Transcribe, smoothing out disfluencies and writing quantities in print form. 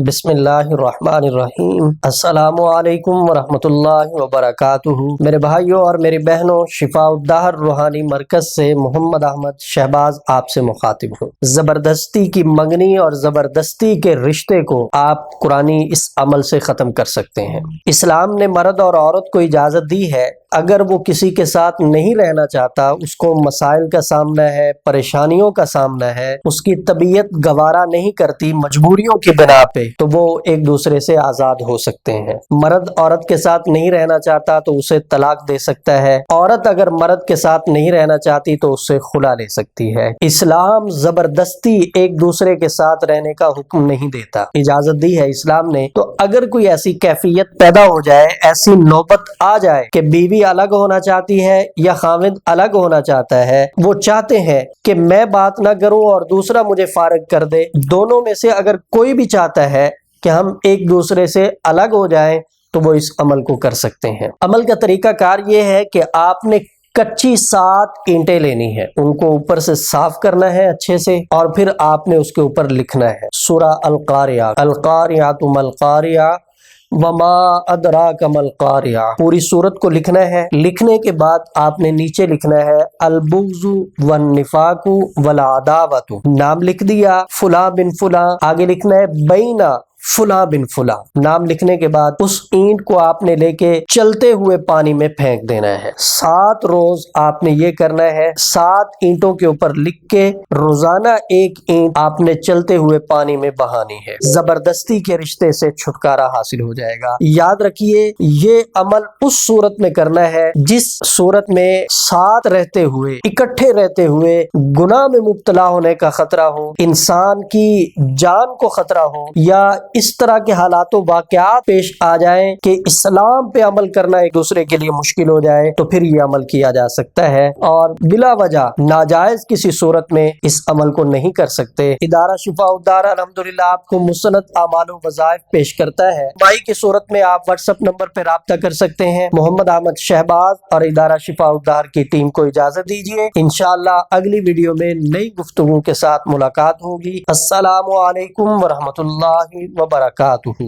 بسم اللہ الرحمن الرحیم۔ السلام علیکم ورحمۃ اللہ وبرکاتہ۔ میرے بھائیوں اور میری بہنوں، شفاء الدہر روحانی مرکز سے محمد احمد شہباز آپ سے مخاطب ہوں۔ زبردستی کی منگنی اور زبردستی کے رشتے کو آپ قرآنی اس عمل سے ختم کر سکتے ہیں۔ اسلام نے مرد اور عورت کو اجازت دی ہے، اگر وہ کسی کے ساتھ نہیں رہنا چاہتا، اس کو مسائل کا سامنا ہے، پریشانیوں کا سامنا ہے، اس کی طبیعت گوارا نہیں کرتی مجبوریوں کی بنا پہ، تو وہ ایک دوسرے سے آزاد ہو سکتے ہیں۔ مرد عورت کے ساتھ نہیں رہنا چاہتا تو اسے طلاق دے سکتا ہے، عورت اگر مرد کے ساتھ نہیں رہنا چاہتی تو اس سے خلا لے سکتی ہے۔ اسلام زبردستی ایک دوسرے کے ساتھ رہنے کا حکم نہیں دیتا، اجازت دی ہے اسلام نے۔ تو اگر کوئی ایسی کیفیت پیدا ہو جائے، ایسی نوبت آ جائے کہ بیوی الگ ہونا چاہتی ہے یا خاوند الگ ہونا چاہتا ہے، وہ چاہتے ہیں کہ میں بات نہ کروں اور دوسرا مجھے فارغ کر دے، دونوں میں سے اگر کوئی بھی چاہتا ہے کہ ہم ایک دوسرے سے الگ ہو جائیں تو وہ اس عمل کو کر سکتے ہیں۔ عمل کا طریقہ کار یہ ہے کہ آپ نے کچی 7 اینٹیں لینی ہے، ان کو اوپر سے صاف کرنا ہے اچھے سے، اور پھر آپ نے اس کے اوپر لکھنا ہے سورہ القاریہ، القاریۃ ما القاریہ وما ادراک ما القاریہ، پوری سورت کو لکھنا ہے۔ لکھنے کے بعد آپ نے نیچے لکھنا ہے البغض والنفاق والعداوۃ، نام لکھ دیا فلاں بن فلاں، آگے لکھنا ہے بینا فلاں بن فلاں، نام لکھنے کے بعد اس اینٹ کو آپ نے لے کے چلتے ہوئے پانی میں پھینک دینا ہے۔ 7 روز آپ نے یہ کرنا ہے، 7 اینٹوں کے اوپر لکھ کے روزانہ ایک اینٹ آپ نے چلتے ہوئے پانی میں بہانی ہے۔ زبردستی کے رشتے سے چھٹکارا حاصل ہو جائے گا۔ یاد رکھیے، یہ عمل اس صورت میں کرنا ہے جس صورت میں ساتھ رہتے ہوئے، اکٹھے رہتے ہوئے گناہ میں مبتلا ہونے کا خطرہ ہو، انسان کی جان کو خطرہ ہو، یا اس طرح کے حالات و واقعات پیش آ جائیں کہ اسلام پہ عمل کرنا ایک دوسرے کے لیے مشکل ہو جائے، تو پھر یہ عمل کیا جا سکتا ہے، اور بلا وجہ ناجائز کسی صورت میں اس عمل کو نہیں کر سکتے۔ ادارہ شفاء الدہر الحمدللہ آپ کو مستند اعمال و وظائف پیش کرتا ہے۔ مائی کی صورت میں آپ واٹس ایپ نمبر پہ رابطہ کر سکتے ہیں۔ محمد احمد شہباز اور ادارہ شفاء الدہر کی ٹیم کو اجازت دیجیے، انشاءاللہ اگلی ویڈیو میں نئی گفتگو کے ساتھ ملاقات ہوگی۔ السلام علیکم ورحمۃ اللہ وبرکاتہ۔